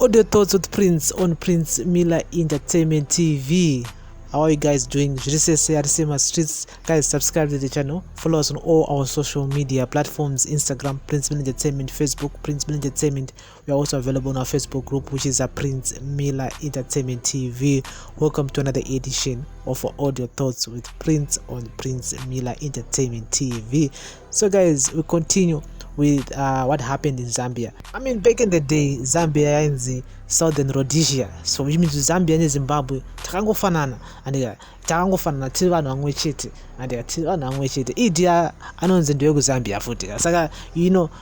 Audio thoughts with Prince on Prince Miller Entertainment TV. How are you guys doing? Streets. Guys, subscribe to the channel. Follow us on all our social media platforms: Instagram, Prince Miller Entertainment; Facebook, Prince Miller Entertainment. We are also available on our Facebook group, which is a Prince Miller Entertainment TV. Welcome to another edition of Audio Thoughts with Prince on Prince Miller Entertainment TV. So guys, we continue with what happened in Zambia. I mean, back in the day, Zambia in the Southern Rhodesia, so which means Zambia and Zimbabwe takangofanana and takangofanana tiri vanhu vamwe chete and tiri vanhu vamwe chete idia anonzi ndiwe kuZambia futi saka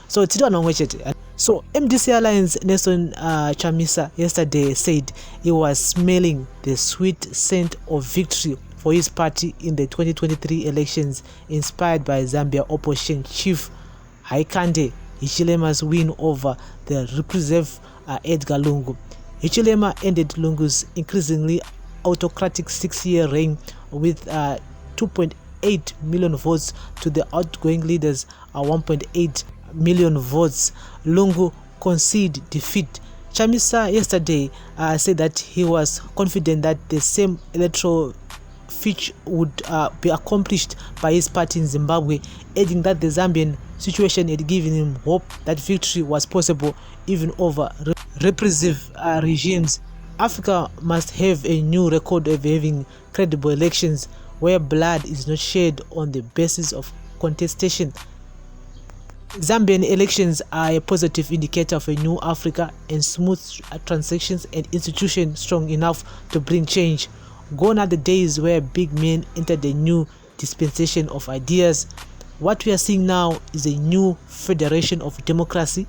so tiri vanhu vamwe chete. So MDC Alliance Nelson Chamisa yesterday said he was smelling the sweet scent of victory for his party in the 2023 elections, inspired by Zambia opposition chief Hakainde Hichilema's win over the Representative Edgar Lungu. Hichilema ended Lungu's increasingly autocratic 6-year reign with 2.8 million votes to the outgoing leader's 1.8 million votes. Lungu conceded defeat. Chamisa yesterday said that he was confident that the same electoral feat would be accomplished by his party in Zimbabwe, adding that the Zambian situation had given him hope that victory was possible even over repressive regimes. Africa must have a new record of having credible elections where blood is not shed on the basis of contestation. Zambian elections are a positive indicator of a new Africa and smooth transactions and institutions strong enough to bring change. Gone are the days where big men entered the new dispensation of ideas. What we are seeing now is a new federation of democracy,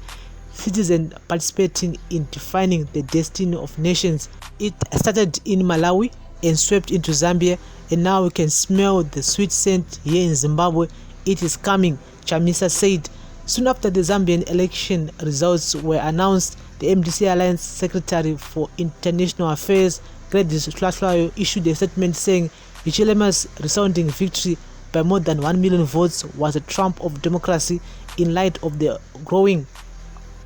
citizens participating in defining the destiny of nations. It started in Malawi and swept into Zambia, and now we can smell the sweet scent here in Zimbabwe. It is coming, Chamisa said. Soon after the Zambian election results were announced, the MDC Alliance Secretary for International Affairs, Gladys Hlahlayo, issued a statement saying Hichilema's resounding victory by more than 1 million votes was a trump of democracy in light of the growing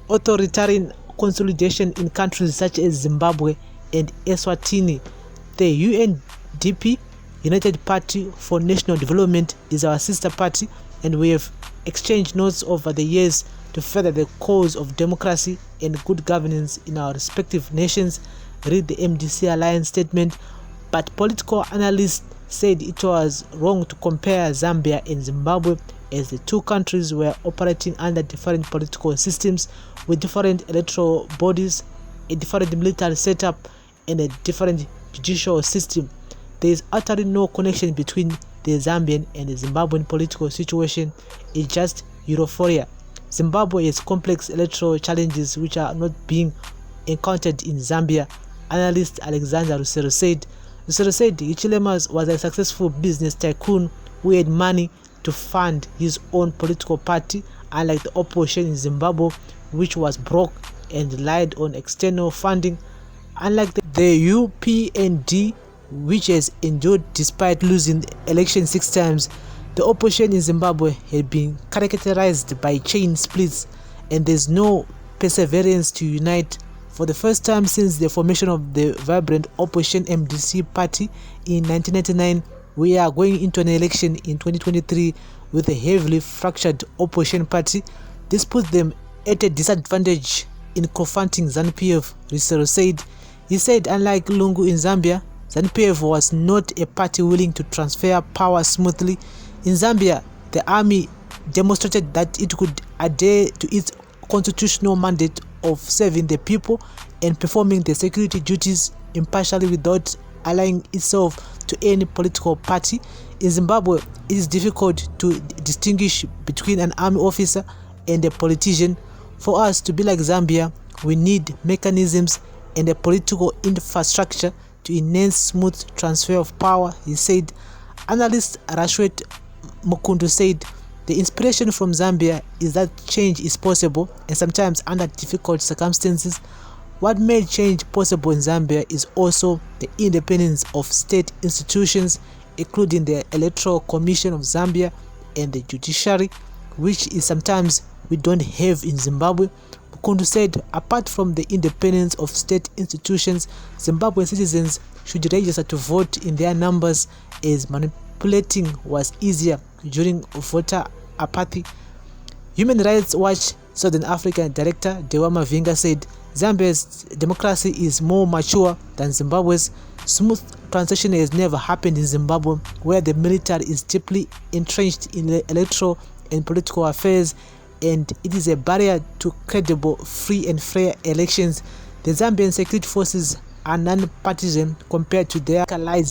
authoritarian consolidation in countries such as Zimbabwe and Eswatini. The UNDP, United Party for National Development, is our sister party, and we have exchanged notes over the years to further the cause of democracy and good governance in our respective nations, read the MDC Alliance statement. But political analysts said it was wrong to compare Zambia and Zimbabwe, as the two countries were operating under different political systems with different electoral bodies, a different military setup, and a different judicial system. There is utterly no connection between the Zambian and the Zimbabwean political situation. It's just euphoria. Zimbabwe has complex electoral challenges which are not being encountered in Zambia, analyst Alexander Rusero said. Rusero said Hichilema was a successful business tycoon who had money to fund his own political party, unlike the opposition in Zimbabwe, which was broke and relied on external funding. Unlike the UPND, which has endured despite losing the election 6 times, the opposition in Zimbabwe had been characterized by chain splits, and there's no perseverance to unite. For the first time since the formation of the vibrant opposition MDC party in 1999, we are going into an election in 2023 with a heavily fractured opposition party. This puts them at a disadvantage in confronting ZANU-PF, Rusero said. He said unlike Lungu in Zambia, ZANU-PF was not a party willing to transfer power smoothly. In Zambia, the army demonstrated that it could adhere to its constitutional mandate of serving the people and performing the security duties impartially without allying itself to any political party. In Zimbabwe, it is difficult to distinguish between an army officer and a politician. For us to be like Zambia, we need mechanisms and a political infrastructure to enhance smooth transfer of power, he said. Analyst Rashwet Mukundu said the inspiration from Zambia is that change is possible, and sometimes under difficult circumstances. What made change possible in Zambia is also the independence of state institutions, including the Electoral Commission of Zambia and the judiciary, which is sometimes we don't have in Zimbabwe. Mkundu said apart from the independence of state institutions, Zimbabwean citizens should register to vote in their numbers as manipulating was easier during voter apathy. Human Rights Watch Southern African Director Dewa Mavinga said Zambia's democracy is more mature than Zimbabwe's. Smooth transition has never happened in Zimbabwe, where the military is deeply entrenched in the electoral and political affairs, and it is a barrier to credible, free and fair elections. The Zambian security forces are non-partisan compared to their allied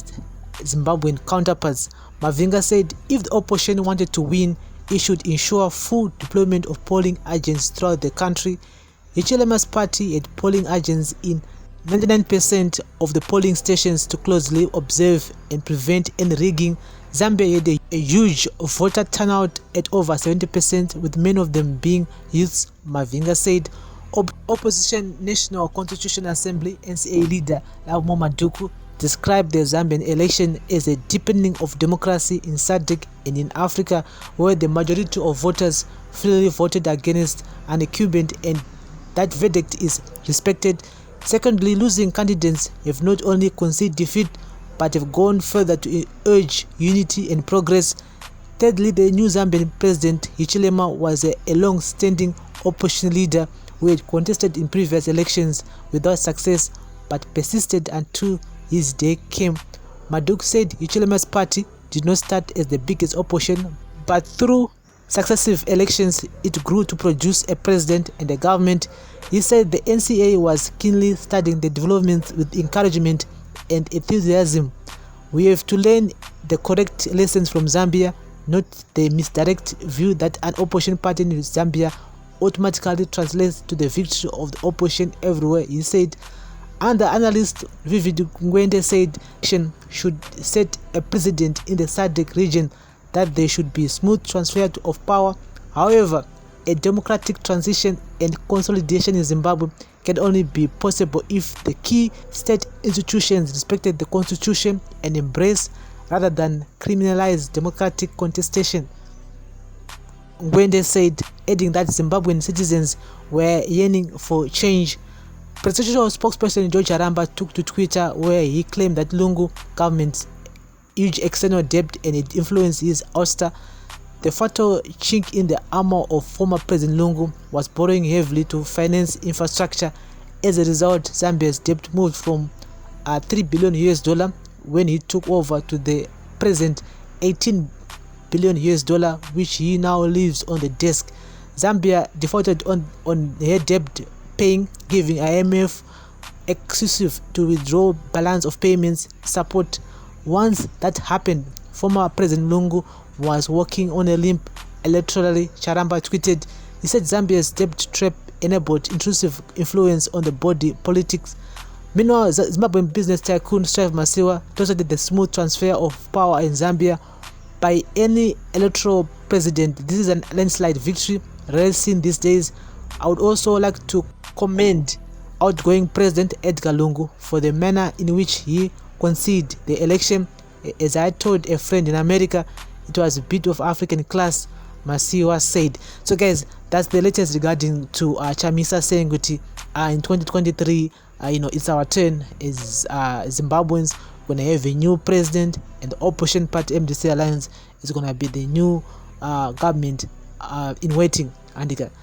Zimbabwean counterparts. Mavinga said if the opposition wanted to win, it should ensure full deployment of polling agents throughout the country. Hichilema's party had polling agents in 99% of the polling stations to closely observe and prevent any rigging. Zambia had a huge voter turnout at over 70%, with many of them being youths, Mavinga said. Opposition National Constitutional Assembly (NCA) leader Lavo Maduku described the Zambian election as a deepening of democracy in SADC and in Africa, where the majority of voters freely voted against an incumbent and that verdict is respected. Secondly, losing candidates have not only conceded defeat but have gone further to urge unity and progress. Thirdly, the new Zambian president Hichilema was a long-standing opposition leader who had contested in previous elections without success but persisted until his day came. Maduk said Hichilema's party did not start as the biggest opposition, but through successive elections it grew to produce a president and a government. He said the NCA was keenly studying the developments with encouragement and enthusiasm. We have to learn the correct lessons from Zambia, not the misdirect view that an opposition party in Zambia automatically translates to the victory of the opposition everywhere, he said. And the analyst Vivid Ngwende said action should set a precedent in the SADC region that there should be smooth transfer of power. However, a democratic transition and consolidation in Zimbabwe can only be possible if the key state institutions respected the constitution and embrace rather than criminalize democratic contestation. Ngwende said, adding that Zimbabwean citizens were yearning for change. Presidential spokesperson George Aramba took to Twitter where he claimed that Lungu government's huge external debt and its influence is ouster. The fatal chink in the armor of former President Lungu was borrowing heavily to finance infrastructure. As a result, Zambia's debt moved from $3 billion when he took over to the present $18 billion, which he now leaves on the desk. Zambia defaulted on her debt paying, giving IMF exclusive to withdraw balance of payments support. Once that happened, former President Lungu was walking on a limp electorally, Charamba tweeted. He said Zambia's debt trap enabled intrusive influence on the body politics. Meanwhile, Zimbabwean business tycoon Strive Masiwa toasted the smooth transfer of power in Zambia by any electoral president. This is a landslide victory rarely seen these days. I would also like to commend outgoing President Edgar Lungu for the manner in which he conceded the election. As I told a friend in America, it was a bit of African class, Masiwa said. So guys, that's the latest regarding to Chamisa saying that in 2023, it's our turn as Zimbabweans. We're going to have a new president, and the opposition party MDC Alliance is going to be the new government in waiting.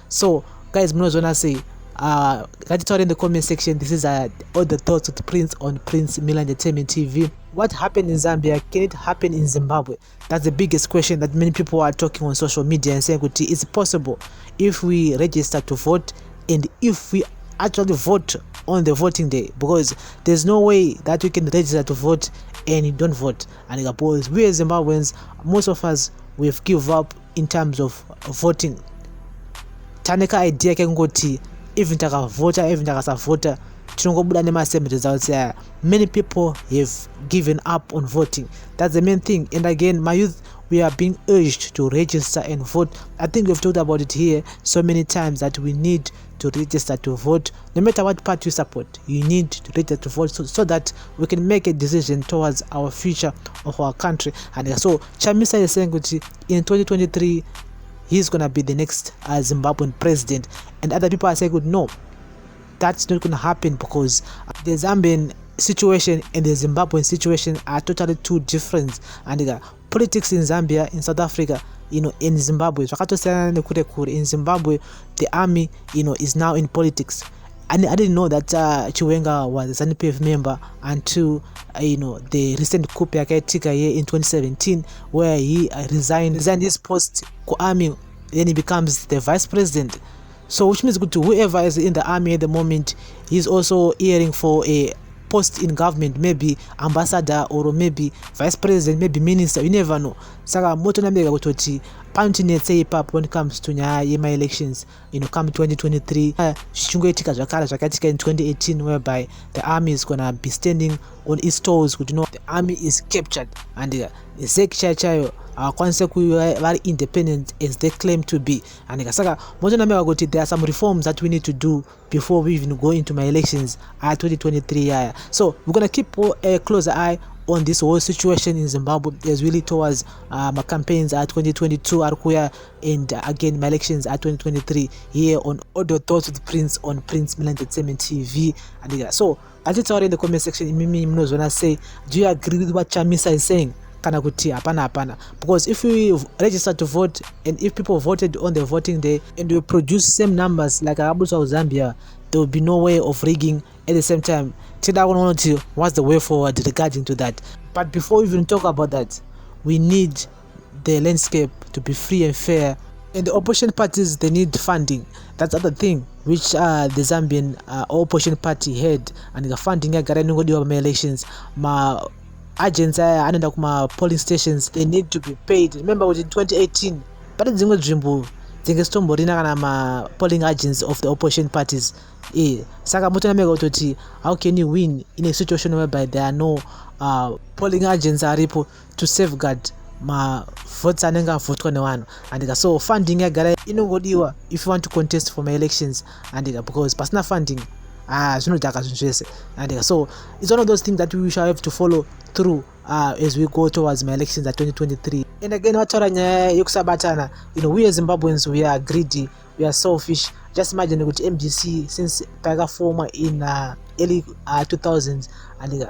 So guys, I'm going to say, write it out in the comment section. This is all the thoughts with Prince on Prince Miller Entertainment TV. What happened in Zambia, can it happen in Zimbabwe? That's the biggest question that many people are talking on social media and saying it's possible if we register to vote and if we actually vote on the voting day, because there's no way that we can register to vote and you don't vote. And because we as Zimbabweans, most of us, we've given up in terms of voting. Taneka idea kengoti even takavota even takasavota tinongobuda nemasame results. Many people have given up on voting. That's the main thing. And again, my youth, we are being urged to register and vote. I think we've talked about it here so many times that we need to register to vote. No matter what party you support, you need to register to vote so that we can make a decision towards our future of our country. And so Chamisa is saying in 2023, he's gonna be the next Zimbabwean president. And other people are saying, no, that's not gonna happen, because the Zambian situation and the Zimbabwean situation are totally two different. And politics in Zambia, in South Africa, in Zimbabwe, in Zimbabwe, the army, is now in politics. And I didn't know that Chiwenga was a ZANU-PF member until the recent coup yakaitika here in 2017, where he resigned his post army, then he becomes the vice president. So which means to whoever is in the army at the moment, he's also hearing for a post in government, maybe ambassador or maybe vice president, maybe minister, you never know. Saka moto namega kutoti pantinetse ipap when it comes to my elections, come 2023, chungoitika zvakara zvakatika in 2018, whereby the army is gonna be standing on its toes, the army is captured, and Zek chayo akwanise kuva vari independent as they claim to be. And saka moto namega kuti there are some reforms that we need to do before we even go into my elections 2023. So we're gonna keep a closer eye on this whole situation in Zimbabwe as we lead towards my campaigns at 2022 Arkuya, and again my elections at 2023 here on Audio Thoughts with Prince on Prince Mila Entertainment TV. And so as it's already in the comment section, mimi mnozona say, do you agree with what Chamisa is saying? Because if we register to vote, and if people voted on the voting day and we produce same numbers like Abuja or Zambia, there will be no way of rigging. At the same time, what's the way forward regarding to that? But before we even talk about that, we need the landscape to be free and fair, and the opposition parties, they need funding. That's the other thing which the Zambian opposition party had, and the funding elections agents anaenda kuma polling stations, they need to be paid. Remember in 2018 but dzimwe nzvimbo dzingestomborina kana ma polling agents of the opposition parties. Saka moto namega kutoti how can you win in a situation whereby there are no polling agents aripo to safeguard ma votes anenge avotwa nevanhu. And so funding yagara inongodiwa if you want to contest for my elections, and because pasina funding zvinodhaka zvinhu zvese. And so it's one of those things that we shall have to follow through as we go towards my elections at 2023. And again, wataura nyaya yekusabatana, we as Zimbabweans, we are greedy, we are selfish. Just imagine with MDC since former in early 2000s, and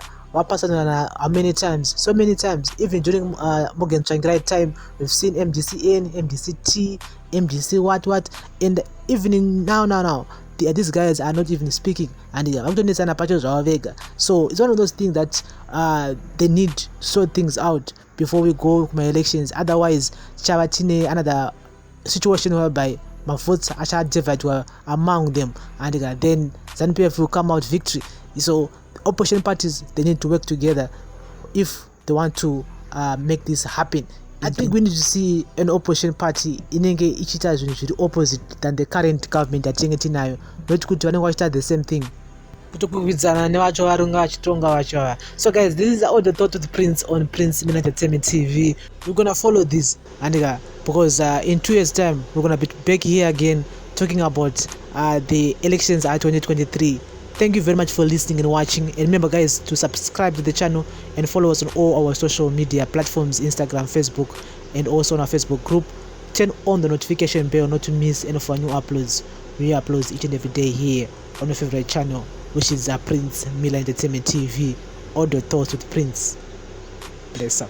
how many times, so many times, even during Morgan Tsvangirai time, we've seen MDC N, MDC T, MDC what, and even now these guys are not even speaking, and so it's one of those things that they need to sort things out before we go to my elections. Otherwise, chavatine another situation whereby my votes are divided among them, and then ZANU-PF will come out victory. So opposition parties, they need to work together if they want to make this happen. I think we need to see an opposition party inenge ichita zvinhu zviri opposite than the current government yatinenge tinayo, not kuti vanenge vachita the same thing, kutokwikwidzana nevacho varunga vachitonga vacho. So guys, this is all the thought with Prince on Prince Mila Entertainment TV. We're gonna follow this, and because in 2 years time we're gonna be back here again talking about the elections at 2023. Thank you very much for listening and watching, and remember guys to subscribe to the channel and follow us on all our social media platforms, Instagram, Facebook, and also on our Facebook group. Turn on the notification bell not to miss any of our new uploads. We upload each and every day here on your favorite channel, which is Prince Mila Entertainment TV. All the thoughts with Prince. Bless up.